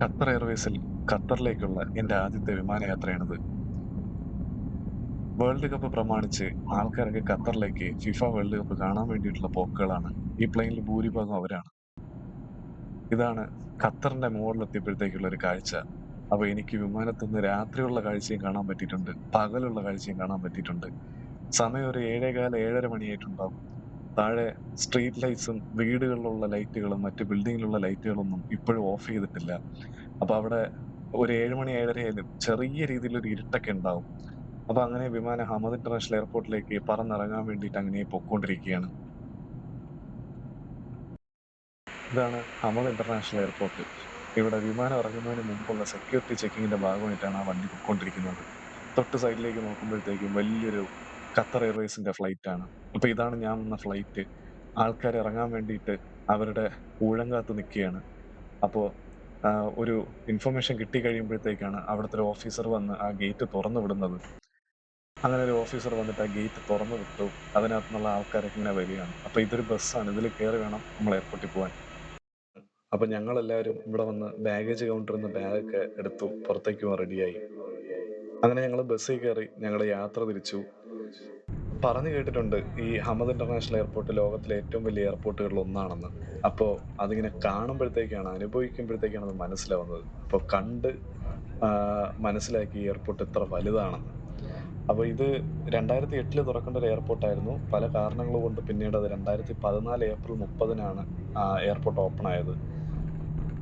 Qatar എയർവേസിൽ ഖത്തറിലേക്കുള്ള എൻ്റെ ആദ്യത്തെ വിമാനയാത്രയാണിത്. World cup പ്രമാണിച്ച് ആൾക്കാരൊക്കെ ഖത്തറിലേക്ക് ഫിഫ വേൾഡ് കപ്പ് കാണാൻ വേണ്ടിയിട്ടുള്ള പോക്കുകളാണ്. ഈ പ്ലെയിനിൽ ഭൂരിഭാഗം അവരാണ്. ഇതാണ് ഖത്തറിന്റെ മുകളിലെത്തിയപ്പോഴത്തേക്കുള്ള ഒരു കാഴ്ച. അപ്പൊ എനിക്ക് വിമാനത്തിൽ നിന്ന് രാത്രിയുള്ള കാഴ്ചയും കാണാൻ പറ്റിയിട്ടുണ്ട്, പകലുള്ള കാഴ്ചയും കാണാൻ പറ്റിയിട്ടുണ്ട്. സമയം ഒരു 7:15 7:30 മണിയായിട്ടുണ്ടാവും. താഴെ സ്ട്രീറ്റ് ലൈറ്റ്സും വീടുകളിലുള്ള ലൈറ്റുകളും മറ്റ് ബിൽഡിങ്ങിലുള്ള ലൈറ്റുകളൊന്നും ഇപ്പോഴും ഓഫ് ചെയ്തിട്ടില്ല. അപ്പൊ അവിടെ ഒരു 7 മണി 7:30 ആയാലും ചെറിയ രീതിയിലൊരു ഇരുട്ടൊക്കെ ഉണ്ടാവും. അപ്പൊ അങ്ങനെ വിമാനം ഹമദ് ഇന്റർനാഷണൽ എയർപോർട്ടിലേക്ക് പറന്നിറങ്ങാൻ വേണ്ടിയിട്ട് അങ്ങനെ പൊക്കോണ്ടിരിക്കുകയാണ്. ഇതാണ് ഹമദ് ഇന്റർനാഷണൽ എയർപോർട്ട്. ഇവിടെ വിമാനം ഇറങ്ങുന്നതിന് മുമ്പുള്ള സെക്യൂരിറ്റി ചെക്കിങ്ങിന്റെ ഭാഗമായിട്ടാണ് ആ വണ്ടി പൊക്കോണ്ടിരിക്കുന്നത്. തൊട്ട് സൈഡിലേക്ക് നോക്കുമ്പോഴത്തേക്കും വലിയൊരു ഖത്തർ എയർവേസിന്റെ ഫ്ലൈറ്റ് ആണ്. അപ്പൊ ഇതാണ് ഞാൻ വന്ന ഫ്ലൈറ്റ്. ആൾക്കാർ ഇറങ്ങാൻ വേണ്ടിയിട്ട് അവരുടെ ഊഴം നിൽക്കുകയാണ്. അപ്പോ ഒരു ഇൻഫർമേഷൻ കിട്ടി കഴിയുമ്പോഴത്തേക്കാണ് അവിടുത്തെ ഒരു ഓഫീസർ വന്ന് ആ ഗേറ്റ് തുറന്നു വിടുന്നത്. അങ്ങനെ ഒരു ഓഫീസർ വന്നിട്ട് ആ ഗേറ്റ് തുറന്നു വിട്ടു. അതിനകത്തുനിന്നുള്ള ആൾക്കാരൊക്കെ ഇങ്ങനെ വരികയാണ്. അപ്പൊ ഇതൊരു ബസ്സാണ്. ഇതിൽ കയറി വേണം നമ്മൾ എയർപോർട്ടിൽ പോകാൻ. അപ്പൊ ഞങ്ങളെല്ലാവരും ഇവിടെ വന്ന് ബാഗേജ് കൗണ്ടറിൽ നിന്ന് ബാഗൊക്കെ എടുത്തു പുറത്തേക്ക് പോകാൻ റെഡിയായി. അങ്ങനെ ഞങ്ങൾ ബസ്സിൽ കയറി ഞങ്ങളുടെ യാത്ര തിരിച്ചു. പറഞ്ഞു കേട്ടിട്ടുണ്ട് ഈ ഹമദ് ഇന്റർനാഷണൽ എയർപോർട്ട് ലോകത്തിലെ ഏറ്റവും വലിയ എയർപോർട്ടുകളിൽ ഒന്നാണെന്ന്. അപ്പോൾ അതിങ്ങനെ കാണുമ്പോഴത്തേക്കാണ്, അനുഭവിക്കുമ്പോഴത്തേക്കാണ് അത് മനസ്സിലാവുന്നത്. അപ്പോൾ കണ്ട് മനസ്സിലാക്കി ഈ എയർപോർട്ട് എത്ര വലുതാണെന്ന്. അപ്പോൾ ഇത് 2008 തുറക്കേണ്ട ഒരു എയർപോർട്ടായിരുന്നു. പല കാരണങ്ങൾ കൊണ്ട് പിന്നീട് അത് 2014 ഏപ്രിൽ 30-നാണ് എയർപോർട്ട് ഓപ്പൺ ആയത്.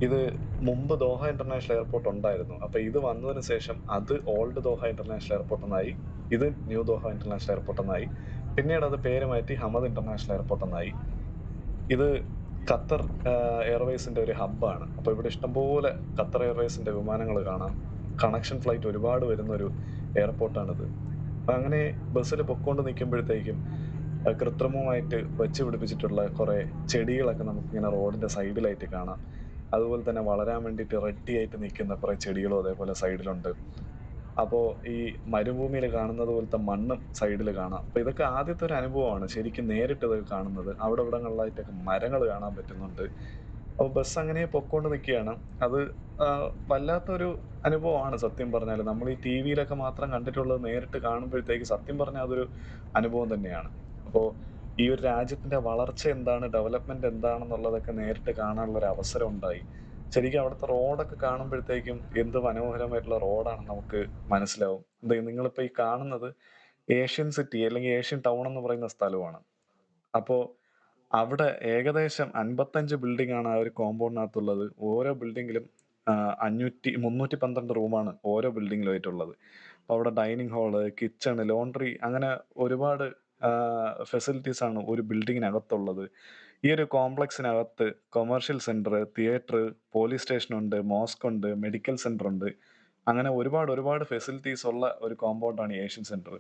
ഇത് മുമ്പ് ദോഹ ഇന്റർനാഷണൽ എയർപോർട്ട് ഉണ്ടായിരുന്നു. അപ്പൊ ഇത് വന്നതിന് ശേഷം അത് ഓൾഡ് ദോഹ ഇന്റർനാഷണൽ എയർപോർട്ട് എന്നായി, ഇത് ന്യൂ ദോഹ ഇന്റർനാഷണൽ എയർപോർട്ട് എന്നായി. പിന്നീട് അത് പേര് മാറ്റി ഹമദ് ഇന്റർനാഷണൽ എയർപോർട്ട് എന്നായി. ഇത് ഖത്തർ എയർവേസിന്റെ ഒരു ഹബ്ബാണ്. അപ്പൊ ഇവിടെ ഇഷ്ടംപോലെ ഖത്തർ എയർവേസിന്റെ വിമാനങ്ങൾ കാണാം. കണക്ഷൻ ഫ്ലൈറ്റ് ഒരുപാട് വരുന്ന ഒരു എയർപോർട്ടാണിത്. അങ്ങനെ ബസ്സിൽ പൊക്കോണ്ട് നിൽക്കുമ്പോഴത്തേക്കും കൃത്രിമമായിട്ട് വെച്ച് പിടിപ്പിച്ചിട്ടുള്ള കുറെ ചെടികളൊക്കെ നമുക്കിങ്ങനെ റോഡിന്റെ സൈഡിലായിട്ട് കാണാം. അതുപോലെ തന്നെ വളരാൻ വേണ്ടിയിട്ട് റെഡി ആയിട്ട് നിൽക്കുന്ന കുറെ ചെടികളും അതേപോലെ സൈഡിലുണ്ട്. അപ്പോ ഈ മരുഭൂമിയിൽ കാണുന്നത് പോലത്തെ മണ്ണും സൈഡിൽ കാണാം. അപ്പൊ ഇതൊക്കെ ആദ്യത്തെ ഒരു അനുഭവമാണ് ശരിക്കും നേരിട്ട് ഇതൊക്കെ കാണുന്നത്. അവിടെ ഇവിടങ്ങളിലായിട്ടൊക്കെ മരങ്ങൾ കാണാൻ പറ്റുന്നുണ്ട്. അപ്പൊ ബസ് അങ്ങനെ പൊക്കോണ്ട് നിൽക്കുകയാണ്. അത് വല്ലാത്തൊരു അനുഭവമാണ് സത്യം പറഞ്ഞാല്. നമ്മൾ ഈ ടിവിയിലൊക്കെ മാത്രം കണ്ടിട്ടുള്ളത് നേരിട്ട് കാണുമ്പോഴത്തേക്ക് സത്യം പറഞ്ഞാൽ അതൊരു അനുഭവം തന്നെയാണ്. അപ്പോ ഈ ഒരു രാജ്യത്തിന്റെ വളർച്ച എന്താണ്, ഡെവലപ്മെന്റ് എന്താണെന്നുള്ളതൊക്കെ നേരിട്ട് കാണാനുള്ള ഒരു അവസരം ഉണ്ടായി. ശരിക്കും അവിടുത്തെ റോഡൊക്കെ കാണുമ്പോഴത്തേക്കും എന്ത് മനോഹരമായിട്ടുള്ള റോഡാണെന്ന് നമുക്ക് മനസ്സിലാവും. നിങ്ങളിപ്പോ ഈ കാണുന്നത് ഏഷ്യൻ സിറ്റി അല്ലെങ്കിൽ ഏഷ്യൻ ടൗൺ എന്ന് പറയുന്ന സ്ഥലമാണ്. അപ്പോ അവിടെ ഏകദേശം 55 ബിൽഡിംഗ് ആണ് ആ ഒരു കോമ്പൗണ്ടിനകത്തുള്ളത്. ഓരോ ബിൽഡിങ്ങിലും 312 റൂമാണ് ഓരോ ബിൽഡിങ്ങിലും ആയിട്ടുള്ളത്. അപ്പൊ അവിടെ ഡൈനിങ് ഹാള്, കിച്ചൺ, ലോണ്ടറി അങ്ങനെ ഒരുപാട് ഫെസിലിറ്റീസ് ആണ് ഒരു ബിൽഡിങ്ങിനകത്തുള്ളത്. ഈ ഒരു കോംപ്ലക്സിനകത്ത് commercial centre, theatre, police station ഉണ്ട്, മോസ്ക് ഉണ്ട്, മെഡിക്കൽ സെന്റർ ഉണ്ട്. അങ്ങനെ ഒരുപാട് ഫെസിലിറ്റീസ് ഉള്ള ഒരു കോമ്പൗണ്ടാണ് ഈ ഏഷ്യൻ സെന്റർ.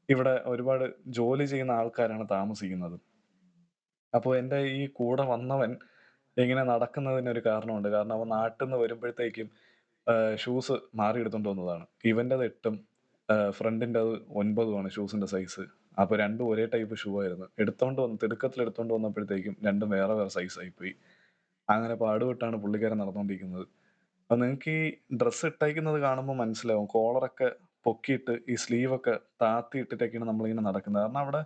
ഇവിടെ ഒരുപാട് ജോലി ചെയ്യുന്ന ആൾക്കാരാണ് താമസിക്കുന്നത്. അപ്പോൾ എൻ്റെ ഈ കൂടെ വന്നവൻ ഇങ്ങനെ നടക്കുന്നതിനൊരു കാരണമുണ്ട്. കാരണം അവൻ നാട്ടിന്ന് വരുമ്പോഴത്തേക്കും ഷൂസ് മാറി എടുത്തോണ്ട് വന്നതാണ്. ഇവന്റേത് 8ഉം ഫ്രണ്ടിന്റേത് 9ഉമാണ് ഷൂസിന്റെ സൈസ്. അപ്പൊ രണ്ടും ഒരേ ടൈപ്പ് ഷൂ ആയിരുന്നു. തിടുക്കത്തിൽ എടുത്തോണ്ട് വന്നപ്പോഴത്തേക്കും രണ്ടും വേറെ വേറെ സൈസ് ആയിപ്പോയി. അങ്ങനെ പാടുപെട്ടാണ് പുള്ളിക്കാരൻ നടന്നുകൊണ്ടിരിക്കുന്നത്. അപ്പൊ നിങ്ങൾക്ക് ഈ ഡ്രസ്സ് ഇട്ടേക്കുന്നത് കാണുമ്പോൾ മനസ്സിലാവും. കോളറൊക്കെ പൊക്കിയിട്ട് ഈ സ്ലീവൊക്കെ താത്തിയിട്ടിട്ടൊക്കെയാണ് നമ്മളിങ്ങനെ നടക്കുന്നത്. കാരണം അവിടെ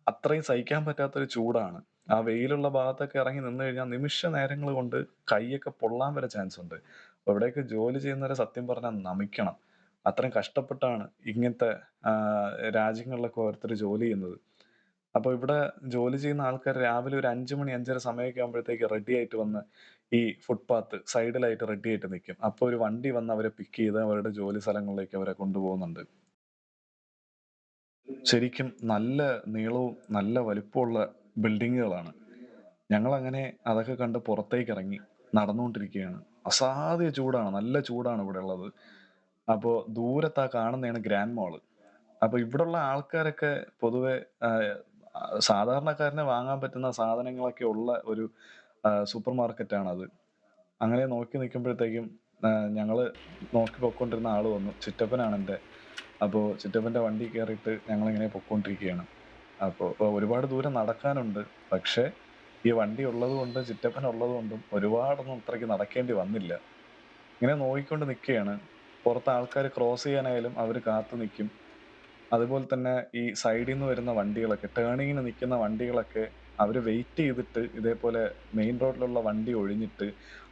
അത്രയും സഹിക്കാൻ പറ്റാത്തൊരു ചൂടാണ്. ആ വെയിലുള്ള ഭാഗത്തൊക്കെ ഇറങ്ങി നിന്ന് കഴിഞ്ഞാൽ നിമിഷ നേരങ്ങൾ കൊണ്ട് കൈയൊക്കെ പൊള്ളാൻ വരെ ചാൻസ് ഉണ്ട്. അപ്പൊ ഇവിടെയൊക്കെ ജോലി ചെയ്യുന്നവരെ സത്യം പറഞ്ഞാൽ നമിക്കണം. അത്രയും കഷ്ടപ്പെട്ടാണ് ഇങ്ങനത്തെ രാജ്യങ്ങളിലൊക്കെ ഓരോരുത്തർ ജോലി ചെയ്യുന്നത്. അപ്പൊ ഇവിടെ ജോലി ചെയ്യുന്ന ആൾക്കാർ രാവിലെ ഒരു 5 മണി 5:30 സമയമൊക്കെ ആകുമ്പോഴത്തേക്ക് റെഡി ആയിട്ട് വന്ന് ഈ ഫുട്പാത്ത് സൈഡിലായിട്ട് റെഡി ആയിട്ട് നിൽക്കും. അപ്പൊ ഒരു വണ്ടി വന്ന് അവരെ പിക്ക് ചെയ്ത് അവരുടെ ജോലി സ്ഥലങ്ങളിലേക്ക് അവരെ കൊണ്ടുപോകുന്നുണ്ട്. ശരിക്കും നല്ല നീളവും നല്ല വലിപ്പമുള്ള ബിൽഡിങ്ങുകളാണ്. ഞങ്ങളങ്ങനെ അതൊക്കെ കണ്ട് പുറത്തേക്കിറങ്ങി നടന്നുകൊണ്ടിരിക്കുകയാണ്. അസാധ്യ ചൂടാണ്. നല്ല ചൂടാണ് ഇവിടെ ഉള്ളത്. അപ്പോ ദൂരത്താ കാണുന്നതാണ് ഗ്രാൻഡ് മോള്. അപ്പൊ ഇവിടുള്ള ആൾക്കാരൊക്കെ പൊതുവെ സാധാരണക്കാരന് വാങ്ങാൻ പറ്റുന്ന സാധനങ്ങളൊക്കെ ഉള്ള ഒരു സൂപ്പർ മാർക്കറ്റാണത്. അങ്ങനെ നോക്കി നിൽക്കുമ്പോഴത്തേക്കും ഞങ്ങള് നോക്കി പൊക്കോണ്ടിരുന്ന ആള് വന്നു. ചിറ്റപ്പനാണ് എൻ്റെ. അപ്പോ ചിറ്റപ്പന്റെ വണ്ടി കയറിയിട്ട് ഞങ്ങളിങ്ങനെ പൊക്കോണ്ടിരിക്കുകയാണ്. അപ്പൊ ഒരുപാട് ദൂരം നടക്കാനുണ്ട്. പക്ഷേ ഈ വണ്ടി ഉള്ളത് കൊണ്ടും ചിറ്റപ്പൻ ഉള്ളത് കൊണ്ടും ഒരുപാടൊന്നും അത്രയ്ക്ക് നടക്കേണ്ടി വന്നില്ല. ഇങ്ങനെ നോക്കിക്കൊണ്ട് നിൽക്കുകയാണ്. പുറത്ത് ആൾക്കാർ ക്രോസ് ചെയ്യാനായാലും അവർ കാത്തു നിൽക്കും. അതുപോലെ തന്നെ ഈ സൈഡിൽ നിന്ന് വരുന്ന വണ്ടികളൊക്കെ ടേണിങ്ങിന് നിൽക്കുന്ന വണ്ടികളൊക്കെ അവർ വെയിറ്റ് ചെയ്തിട്ട് ഇതേപോലെ മെയിൻ റോഡിലുള്ള വണ്ടി ഒഴിഞ്ഞിട്ട്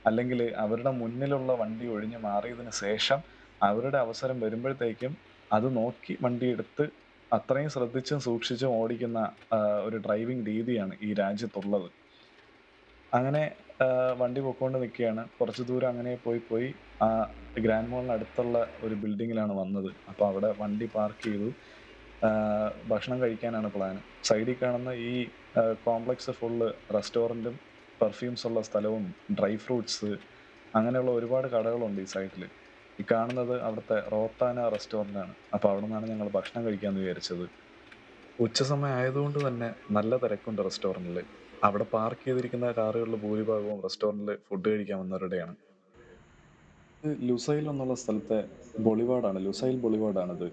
അല്ലെങ്കിൽ അവരുടെ മുന്നിലുള്ള വണ്ടി ഒഴിഞ്ഞ് മാറിയതിന് ശേഷം അവരുടെ അവസരം വരുമ്പോഴത്തേക്കും അത് നോക്കി വണ്ടി എടുത്ത് അത്രയും ശ്രദ്ധിച്ചും സൂക്ഷിച്ചും ഓടിക്കുന്ന ഒരു ഡ്രൈവിംഗ് രീതിയാണ് ഈ രാജ്യത്തുള്ളത്. അങ്ങനെ വണ്ടി പൊക്കോണ്ട് നിൽക്കുകയാണ്. കുറച്ച് ദൂരം അങ്ങനെ പോയി ആ ഗ്രാൻഡ് മോളിന് അടുത്തുള്ള ഒരു ബിൽഡിങ്ങിലാണ് വന്നത്. അപ്പൊ അവിടെ വണ്ടി പാർക്ക് ചെയ്തു. ഭക്ഷണം കഴിക്കാനാണ് പ്ലാന്. സൈഡിൽ കാണുന്ന ഈ കോംപ്ലക്സ് ഫുള്ള് റെസ്റ്റോറന്റും പെർഫ്യൂംസ് ഉള്ള സ്ഥലവും ഡ്രൈ ഫ്രൂട്ട്സ് അങ്ങനെയുള്ള ഒരുപാട് കടകളുണ്ട് ഈ സൈഡിൽ. ഈ കാണുന്നത് അവിടുത്തെ റോത്താന റെസ്റ്റോറന്റ് ആണ്. അപ്പൊ അവിടെ നിന്നാണ് ഞങ്ങൾ ഭക്ഷണം കഴിക്കാന്ന് വിചാരിച്ചത്. ഉച്ചസമയം ആയതുകൊണ്ട് തന്നെ നല്ല തിരക്കുണ്ട് റെസ്റ്റോറന്റിൽ. അവിടെ പാർക്ക് ചെയ്തിരിക്കുന്ന കാറുകളിൽ ഭൂരിഭാഗവും റെസ്റ്റോറന്റിൽ ഫുഡ് കഴിക്കാൻ വന്നവരുടെയാണ്. ഇത് ലുസൈൽ എന്നുള്ള സ്ഥലത്തെ ബൊളിവാർഡാണ്. ലുസൈൽ ബൊളിവാർഡാണിത്.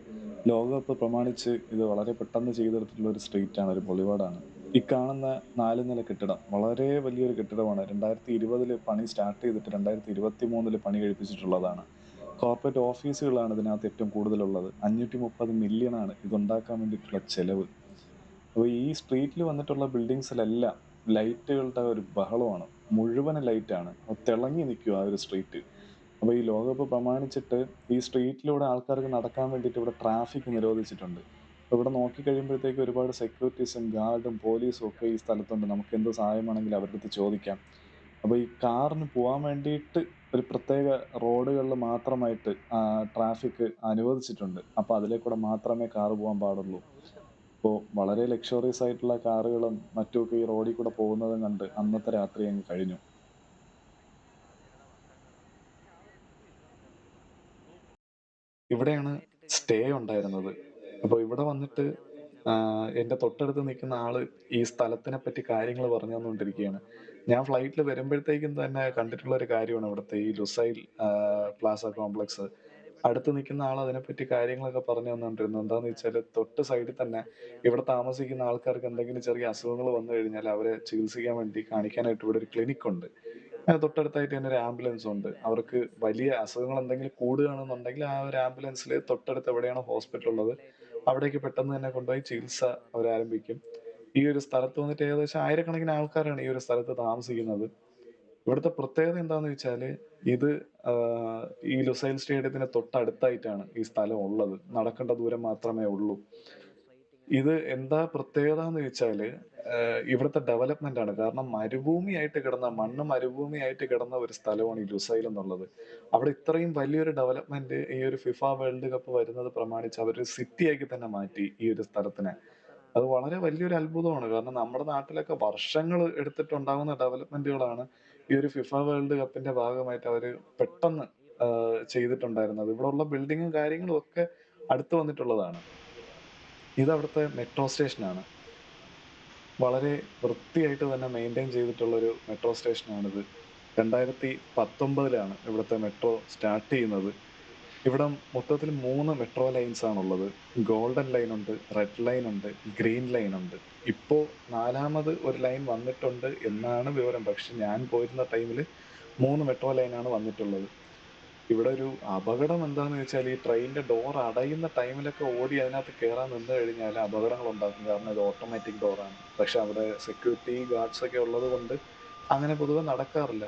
ലോകകപ്പ് പ്രമാണിച്ച് ഇത് വളരെ പെട്ടെന്ന് ചെയ്തെടുത്തിട്ടുള്ള ഒരു സ്ട്രീറ്റാണ്, ഒരു ബൊളിവാർഡാണ്. ഈ കാണുന്ന 4 നില കെട്ടിടം വളരെ വലിയൊരു കെട്ടിടമാണ്. 2020 പണി സ്റ്റാർട്ട് ചെയ്തിട്ട് 2023 പണി കഴിപ്പിച്ചിട്ടുള്ളതാണ്. കോർപ്പറേറ്റ് ഓഫീസുകളാണ് ഇതിനകത്ത് ഏറ്റവും കൂടുതലുള്ളത്. 530 മില്യണാണ് ഇതുണ്ടാക്കാൻ വേണ്ടിയിട്ടുള്ള ചെലവ്. അപ്പോൾ ഈ സ്ട്രീറ്റിൽ വന്നിട്ടുള്ള ബിൽഡിങ്സിലെല്ലാം ലൈറ്റുകളുടെ ഒരു ബഹളമാണ്. മുഴുവൻ ലൈറ്റാണ്. തിളങ്ങി നിൽക്കുക ആ ഒരു സ്ട്രീറ്റ്. അപ്പോൾ ഈ ലോകകപ്പ് പ്രമാണിച്ചിട്ട് ഈ സ്ട്രീറ്റിലൂടെ ആൾക്കാർക്ക് നടക്കാൻ വേണ്ടിയിട്ട് ഇവിടെ ട്രാഫിക് നിരോധിച്ചിട്ടുണ്ട്. അപ്പോൾ ഇവിടെ നോക്കിക്കഴിയുമ്പോഴത്തേക്ക് ഒരുപാട് സെക്യൂരിറ്റീസും ഗാർഡും പോലീസും ഒക്കെ ഈ സ്ഥലത്തുണ്ട്. നമുക്ക് എന്ത് സഹായമാണെങ്കിലും അവരുടെ അടുത്ത് ചോദിക്കാം. അപ്പോൾ ഈ കാറിന് പോകാൻ വേണ്ടിയിട്ട് ഒരു പ്രത്യേക റോഡുകളിൽ മാത്രമായിട്ട് ട്രാഫിക് അനുവദിച്ചിട്ടുണ്ട്. അപ്പോൾ അതിലേക്കൂടെ മാത്രമേ കാറ് പോകാൻ പാടുള്ളൂ. അപ്പോൾ വളരെ ലക്ഷറിയസ് ആയിട്ടുള്ള കാറുകളും മറ്റുമൊക്കെ ഈ റോഡിൽ കൂടെ പോകുന്നതും കണ്ട് അന്നത്തെ രാത്രി അങ്ങ് കഴിഞ്ഞു. ഇവിടെയാണ് സ്റ്റേ ഉണ്ടായിരുന്നത്. അപ്പോൾ ഇവിടെ വന്നിട്ട് എൻ്റെ തൊട്ടടുത്ത് നിൽക്കുന്ന ആള് ഈ സ്ഥലത്തിനെ പറ്റി കാര്യങ്ങൾ പറഞ്ഞു തന്നുകൊണ്ടിരിക്കുകയാണ്. ഞാൻ ഫ്ലൈറ്റിൽ വരുമ്പോഴത്തേക്കും തന്നെ കണ്ടിട്ടുള്ള ഒരു കാര്യമാണ് ഇവിടുത്തെ ഈ ലുസൈൽ പ്ലാസ കോംപ്ലക്സ്. അടുത്ത് നിൽക്കുന്ന ആൾ അതിനെപ്പറ്റി കാര്യങ്ങളൊക്കെ പറഞ്ഞു തന്നുകൊണ്ടിരുന്നു. എന്താന്ന് വെച്ചാല് തൊട്ട് സൈഡിൽ തന്നെ ഇവിടെ താമസിക്കുന്ന ആൾക്കാർക്ക് എന്തെങ്കിലും ചെറിയ അസുഖങ്ങൾ വന്നു കഴിഞ്ഞാൽ അവരെ ചികിത്സിക്കാൻ വേണ്ടി കാണിക്കാനായിട്ട് ഇവിടെ ഒരു ക്ലിനിക് ഉണ്ട്. തൊട്ടടുത്തായിട്ട് തന്നെ ഒരു ആംബുലൻസും ഉണ്ട്. അവർക്ക് വലിയ അസുഖങ്ങൾ എന്തെങ്കിലും കൂടുകയാണെന്നുണ്ടെങ്കിൽ ആ ഒരു ആംബുലൻസിൽ തൊട്ടടുത്ത് എവിടെയാണോ ഹോസ്പിറ്റൽ ഉള്ളത് അവിടേക്ക് പെട്ടെന്ന് തന്നെ കൊണ്ടുപോയി ചികിത്സ അവരാരംഭിക്കും. ഈ ഒരു സ്ഥലത്ത് വന്നിട്ട് ഏകദേശം ആയിരക്കണക്കിന് ആൾക്കാരാണ് ഈ ഒരു സ്ഥലത്ത് താമസിക്കുന്നത്. ഇവിടുത്തെ പ്രത്യേകത എന്താന്ന് വെച്ചാല് ഇത് ഈ ലുസൈൽ സ്റ്റേഡിയത്തിന് തൊട്ടടുത്തായിട്ടാണ് ഈ സ്ഥലം ഉള്ളത്. നടക്കേണ്ട ദൂരം മാത്രമേ ഉള്ളൂ. ഇത് എന്താ പ്രത്യേകത എന്ന് വെച്ചാല് ഇവിടുത്തെ ഡെവലപ്മെന്റ് ആണ്. കാരണം മരുഭൂമിയായിട്ട് കിടന്ന മണ്ണ് മരുഭൂമിയായിട്ട് കിടന്ന ഒരു സ്ഥലമാണ് ഈ ലുസൈൽ എന്നുള്ളത്. അവിടെ ഇത്രയും വലിയൊരു ഡെവലപ്മെന്റ് ഈ ഒരു ഫിഫ വേൾഡ് കപ്പ് വരുന്നത് പ്രമാണിച്ച് അവര് സിറ്റി ആക്കി തന്നെ മാറ്റി ഈ ഒരു സ്ഥലത്തിനെ. അത് വളരെ വലിയൊരു അത്ഭുതമാണ്. കാരണം നമ്മുടെ നാട്ടിലൊക്കെ വർഷങ്ങൾ എടുത്തിട്ടുണ്ടാകുന്ന ഡെവലപ്മെന്റുകളാണ് ഈ ഒരു ഫിഫ വേൾഡ് കപ്പിന്റെ ഭാഗമായിട്ട് അവര് പെട്ടെന്ന് ചെയ്തിട്ടുണ്ടായിരുന്നത്. ഇവിടെ ഉള്ള ബിൽഡിങ്ങും കാര്യങ്ങളും ഒക്കെ അടുത്ത് വന്നിട്ടുള്ളതാണ്. ഇത് അവിടുത്തെ മെട്രോ സ്റ്റേഷനാണ്. വളരെ വൃത്തിയായിട്ട് തന്നെ മെയിൻറ്റെയിൻ ചെയ്തിട്ടുള്ള ഒരു മെട്രോ സ്റ്റേഷനാണിത്. 2019 ഇവിടുത്തെ മെട്രോ സ്റ്റാർട്ട് ചെയ്യുന്നത്. ഇവിടെ മൊത്തത്തിൽ 3 മെട്രോ ലൈൻസ് ആണുള്ളത്. ഗോൾഡൻ ലൈൻ ഉണ്ട്, റെഡ് ലൈൻ ഉണ്ട്, ഗ്രീൻ ലൈൻ ഉണ്ട്. ഇപ്പോ 4മത് ഒരു ലൈൻ വന്നിട്ടുണ്ട് എന്നാണ് വിവരം. പക്ഷെ ഞാൻ പോയിരുന്ന ടൈമിൽ 3 മെട്രോ ലൈനാണ് വന്നിട്ടുള്ളത്. ഇവിടെ ഒരു അപകടം എന്താന്ന് വെച്ചാൽ ഈ ട്രെയിനിന്റെ ഡോർ അടയുന്ന ടൈമിലൊക്കെ ഓടി അതിനകത്ത് കയറാൻ നിന്ന് കഴിഞ്ഞാൽ അപകടങ്ങൾ ഉണ്ടാക്കും. കാരണം ഇത് ഓട്ടോമാറ്റിക് ഡോറാണ്. പക്ഷെ അവിടെ സെക്യൂരിറ്റി ഗാർഡ്സ് ഒക്കെ ഉള്ളത് കൊണ്ട് അങ്ങനെ പൊതുവെ നടക്കാറില്ല.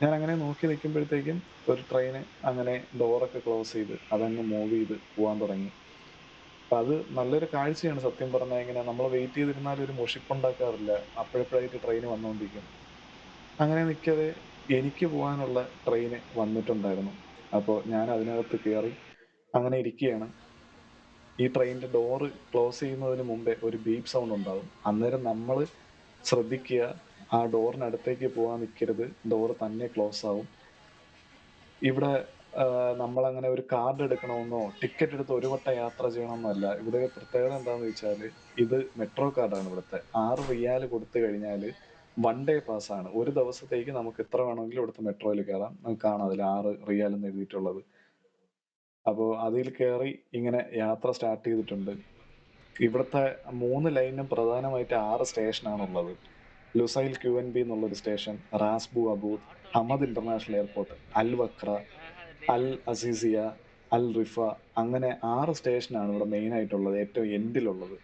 ഞാൻ അങ്ങനെ നോക്കി നിൽക്കുമ്പോഴത്തേക്കും ഒരു ട്രെയിന് അങ്ങനെ ഡോറൊക്കെ ക്ലോസ് ചെയ്ത് അതങ്ങ് മൂവ് ചെയ്ത് പോകാൻ തുടങ്ങി. അപ്പൊ അത് നല്ലൊരു കാഴ്ചയാണ് സത്യം പറഞ്ഞാൽ. ഇങ്ങനെ നമ്മൾ വെയിറ്റ് ചെയ്തിരുന്നാൽ ഒരു മുഷിപ്പുണ്ടാക്കാറില്ല. അപ്പോഴപ്പോഴായിട്ട് ട്രെയിൻ വന്നുകൊണ്ടിരിക്കും. അങ്ങനെ നിൽക്കവേ എനിക്ക് പോകാനുള്ള ട്രെയിന് വന്നിട്ടുണ്ടായിരുന്നു. അപ്പോൾ ഞാൻ അതിനകത്ത് കയറി അങ്ങനെ ഇരിക്കുകയാണ്. ഈ ട്രെയിനിന്റെ ഡോറ് ക്ലോസ് ചെയ്യുന്നതിന് മുമ്പേ ഒരു ബീപ്പ് സൗണ്ട് ഉണ്ടാകും. അന്നേരം നമ്മൾ ശ്രദ്ധിക്കുക, ആ ഡോറിനടുത്തേക്ക് പോകാൻ നിൽക്കരുത്. ഡോറ് തന്നെ ക്ലോസ് ആവും. ഇവിടെ നമ്മളങ്ങനെ ഒരു കാർഡ് എടുക്കണമെന്നോ ടിക്കറ്റ് എടുത്ത് ഒരു വട്ടം യാത്ര ചെയ്യണമെന്നല്ല. ഇവിടെ പ്രത്യേകത എന്താന്ന് വെച്ചാല് ഇത് മെട്രോ കാർഡാണ് ഇവിടുത്തെ. 6 റിയാൽ കൊടുത്തു കഴിഞ്ഞാല് വൺ ഡേ പാസ് ആണ്. ഒരു ദിവസത്തേക്ക് നമുക്ക് എത്ര വേണമെങ്കിലും ഇവിടുത്തെ മെട്രോയിൽ കയറാം. നമുക്ക് കാണാം അതിൽ 6 റിയാൽ എന്ന് എഴുതിയിട്ടുള്ളത്. അപ്പോൾ അതിൽ കയറി ഇങ്ങനെ യാത്ര സ്റ്റാർട്ട് ചെയ്തിട്ടുണ്ട്. ഇവിടുത്തെ 3 ലൈനും പ്രധാനമായിട്ട് 6 സ്റ്റേഷനാണുള്ളത്. ലുസൈൽ QNB എന്നുള്ളൊരു സ്റ്റേഷൻ, റാസ്ബു അബൂദ്, ഹമദ് ഇന്റർനാഷണൽ എയർപോർട്ട്, അൽ വക്ര, അൽ അസീസിയ, അൽ റിഫ അങ്ങനെ 6 സ്റ്റേഷനാണ് ഇവിടെ മെയിനായിട്ടുള്ളത്. ഏറ്റവും എൻഡിലുള്ളത്.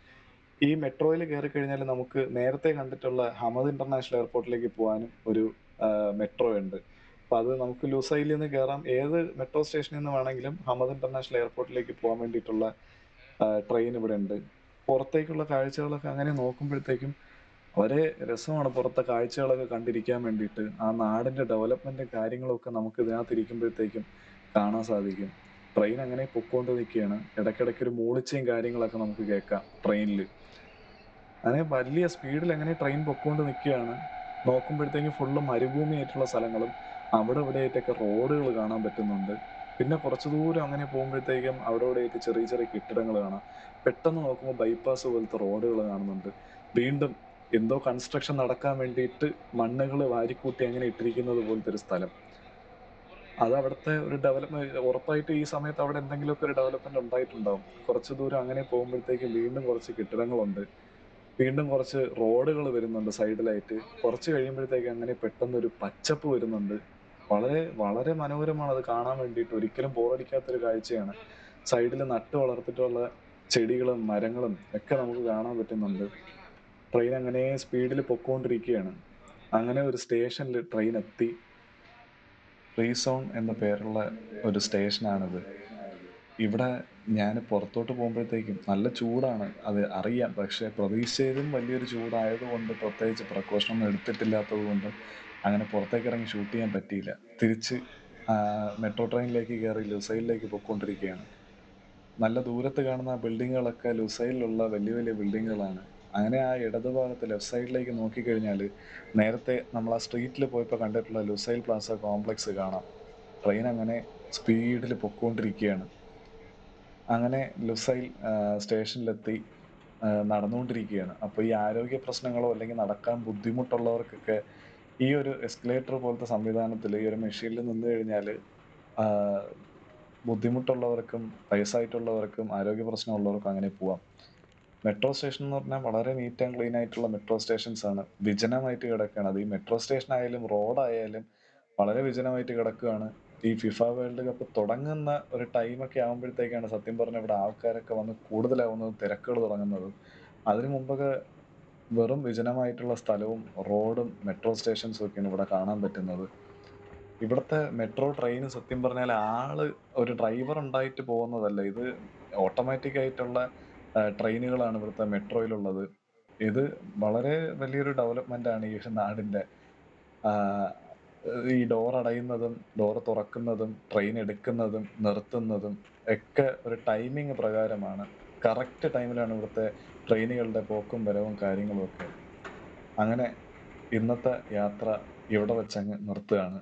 ഈ മെട്രോയിൽ കയറിക്കഴിഞ്ഞാൽ നമുക്ക് നേരത്തെ കണ്ടിട്ടുള്ള ഹമദ് ഇന്റർനാഷണൽ എയർപോർട്ടിലേക്ക് പോകാനും ഒരു മെട്രോ ഉണ്ട്. അപ്പൊ അത് നമുക്ക് ലുസൈലിൽ നിന്ന് കയറാം. ഏത് മെട്രോ സ്റ്റേഷനിൽ നിന്ന് വേണമെങ്കിലും ഹമദ് ഇന്റർനാഷണൽ എയർപോർട്ടിലേക്ക് പോകാൻ വേണ്ടിയിട്ടുള്ള ട്രെയിൻ ഇവിടെ ഉണ്ട്. പുറത്തേക്കുള്ള കാഴ്ചകളൊക്കെ അങ്ങനെ നോക്കുമ്പോഴത്തേക്കും വളരെ രസമാണ് പുറത്തെ കാഴ്ചകളൊക്കെ കണ്ടിരിക്കാൻ വേണ്ടിയിട്ട്. ആ നാടിന്റെ ഡെവലപ്മെന്റും കാര്യങ്ങളൊക്കെ നമുക്ക് ഇതിനകത്ത് ഇരിക്കുമ്പോഴത്തേക്കും കാണാൻ സാധിക്കും. ട്രെയിൻ അങ്ങനെ പൊക്കോണ്ട് നിൽക്കുകയാണ്. ഇടയ്ക്കിടയ്ക്ക് ഒരു മൂളിച്ചയും കാര്യങ്ങളൊക്കെ നമുക്ക് കേൾക്കാം ട്രെയിനിൽ. അങ്ങനെ വലിയ സ്പീഡിൽ അങ്ങനെ ട്രെയിൻ പൊക്കോണ്ട് നിൽക്കുകയാണ്. നോക്കുമ്പോഴത്തേക്കും ഫുള്ള് മരുഭൂമിയായിട്ടുള്ള സ്ഥലങ്ങളും അവിടെ ഇവിടെ ആയിട്ടൊക്കെ റോഡുകൾ കാണാൻ പറ്റുന്നുണ്ട്. പിന്നെ കുറച്ച് ദൂരം അങ്ങനെ പോകുമ്പോഴത്തേക്കും അവിടെ ഇവിടെ ആയിട്ട് ചെറിയ ചെറിയ കെട്ടിടങ്ങൾ കാണാം. പെട്ടെന്ന് നോക്കുമ്പോൾ ബൈപ്പാസ് പോലത്തെ റോഡുകൾ കാണുന്നുണ്ട്. വീണ്ടും എന്തോ കൺസ്ട്രക്ഷൻ നടക്കാൻ വേണ്ടിയിട്ട് മണ്ണുകൾ വാരിക്കൂട്ടി അങ്ങനെ ഇട്ടിരിക്കുന്നത് പോലത്തെ ഒരു സ്ഥലം. അത് അവിടുത്തെ ഒരു ഡെവലപ്മെന്റ്. ഉറപ്പായിട്ട് ഈ സമയത്ത് അവിടെ എന്തെങ്കിലുമൊക്കെ ഒരു ഡെവലപ്മെന്റ് ഉണ്ടായിട്ടുണ്ടാവും. കുറച്ച് ദൂരം അങ്ങനെ പോകുമ്പോഴത്തേക്കും വീണ്ടും കുറച്ച് കെട്ടിടങ്ങളുണ്ട്. വീണ്ടും കുറച്ച് റോഡുകൾ വരുന്നുണ്ട് സൈഡിലായിട്ട്. കുറച്ച് കഴിയുമ്പോഴത്തേക്ക് അങ്ങനെ പെട്ടെന്നൊരു പച്ചപ്പ് വരുന്നുണ്ട്. വളരെ വളരെ മനോഹരമാണ് അത് കാണാൻ വേണ്ടിയിട്ട്. ഒരിക്കലും ബോറടിക്കാത്തൊരു കാഴ്ചയാണ്. സൈഡിൽ നട്ട് വളർത്തിയിട്ടുള്ള ചെടികളും മരങ്ങളും ഒക്കെ നമുക്ക് കാണാൻ പറ്റുന്നുണ്ട്. ട്രെയിൻ അങ്ങനെ സ്പീഡിൽ പൊക്കോണ്ടിരിക്കുകയാണ്. അങ്ങനെ ഒരു സ്റ്റേഷനിൽ ട്രെയിൻ എത്തി. ഫ്രീസോൺ എന്ന പേരുള്ള ഒരു സ്റ്റേഷനാണിത്. ഇവിടെ ഞാൻ പുറത്തോട്ട് പോകുമ്പോഴത്തേക്കും നല്ല ചൂടാണ്. അത് അറിയാം. പക്ഷെ പ്രതീക്ഷിച്ചതിലും വലിയൊരു ചൂടായതുകൊണ്ട് പ്രത്യേകിച്ച് പ്രിക്കോഷൻ ഒന്നും എടുത്തിട്ടില്ലാത്തത് കൊണ്ടും അങ്ങനെ പുറത്തേക്ക് ഇറങ്ങി ഷൂട്ട് ചെയ്യാൻ പറ്റിയില്ല. തിരിച്ച് മെട്രോ ട്രെയിനിലേക്ക് കയറി ലുസൈലിലേക്ക് പൊയ്ക്കൊണ്ടിരിക്കുകയാണ്. നല്ല ദൂരത്ത് കാണുന്ന ബിൽഡിങ്ങുകളൊക്കെ ലുസൈലിലുള്ള വലിയ വലിയ ബിൽഡിങ്ങുകളാണ്. അങ്ങനെ ആ ഇടതുഭാഗത്ത് ലെഫ്റ്റ് സൈഡിലേക്ക് നോക്കിക്കഴിഞ്ഞാൽ നേരത്തെ നമ്മൾ ആ സ്ട്രീറ്റിൽ പോയപ്പോൾ കണ്ടിട്ടുള്ള ലുസൈൽ പ്ലാസ കോംപ്ലക്സ് കാണാം. ട്രെയിൻ അങ്ങനെ സ്പീഡിൽ പൊക്കോണ്ടിരിക്കുകയാണ്. അങ്ങനെ ലുസൈൽ സ്റ്റേഷനിലെത്തി നടന്നുകൊണ്ടിരിക്കുകയാണ്. അപ്പോൾ ഈ ആരോഗ്യ പ്രശ്നങ്ങളോ അല്ലെങ്കിൽ നടക്കാൻ ബുദ്ധിമുട്ടുള്ളവർക്കൊക്കെ ഈ ഒരു എസ്കലേറ്റർ പോലത്തെ സംവിധാനത്തിൽ ഈ ഒരു മെഷീനിൽ നിന്ന് കഴിഞ്ഞാൽ ബുദ്ധിമുട്ടുള്ളവർക്കും വയസ്സായിട്ടുള്ളവർക്കും ആരോഗ്യ പ്രശ്നമുള്ളവർക്കും അങ്ങനെ പോവാം. മെട്രോ സ്റ്റേഷൻ എന്ന് പറഞ്ഞാൽ വളരെ നീറ്റ് ആൻഡ് ക്ലീൻ ആയിട്ടുള്ള മെട്രോ സ്റ്റേഷൻസ് ആണ്. വിജനമായിട്ട് കിടക്കുകയാണ്. അത് ഈ മെട്രോ സ്റ്റേഷൻ ആയാലും റോഡായാലും വളരെ വിജനമായിട്ട് കിടക്കുകയാണ്. ഈ ഫിഫ വേൾഡ് കപ്പ് തുടങ്ങുന്ന ഒരു ടൈമൊക്കെ ആകുമ്പോഴത്തേക്കാണ് സത്യം പറഞ്ഞാൽ ഇവിടെ ആൾക്കാരൊക്കെ വന്ന് കൂടുതലാവുന്നതും തിരക്കുകൾ തുടങ്ങുന്നതും. അതിനു മുമ്പൊക്കെ വെറും വിജനമായിട്ടുള്ള സ്ഥലവും റോഡും മെട്രോ സ്റ്റേഷൻസും ഒക്കെയാണ് ഇവിടെ കാണാൻ പറ്റുന്നത്. ഇവിടുത്തെ മെട്രോ ട്രെയിൻ സത്യം പറഞ്ഞാൽ ഒരു ഡ്രൈവർ ഉണ്ടായിട്ട് പോകുന്നതല്ല. ഇത് ഓട്ടോമാറ്റിക് ആയിട്ടുള്ള ട്രെയിനുകളാണ് ഇവിടുത്തെ മെട്രോയിലുള്ളത്. ഇത് വളരെ വലിയൊരു ഡെവലപ്മെന്റ് ആണ് ഈ നാടിന്റെ. ഈ ഡോർ അടയുന്നതും ഡോർ തുറക്കുന്നതും ട്രെയിൻ എടുക്കുന്നതും നിർത്തുന്നതും ഒക്കെ ഒരു ടൈമിംഗ് പ്രകാരമാണ്. കറക്റ്റ് ടൈമിലാണ് ഇവിടുത്തെ ട്രെയിനുകളുടെ പോക്കും വരവും കാര്യങ്ങളും ഒക്കെ. അങ്ങനെ ഇന്നത്തെ യാത്ര ഇവിടെ വെച്ചങ്ങ് നിർത്തുകയാണ്.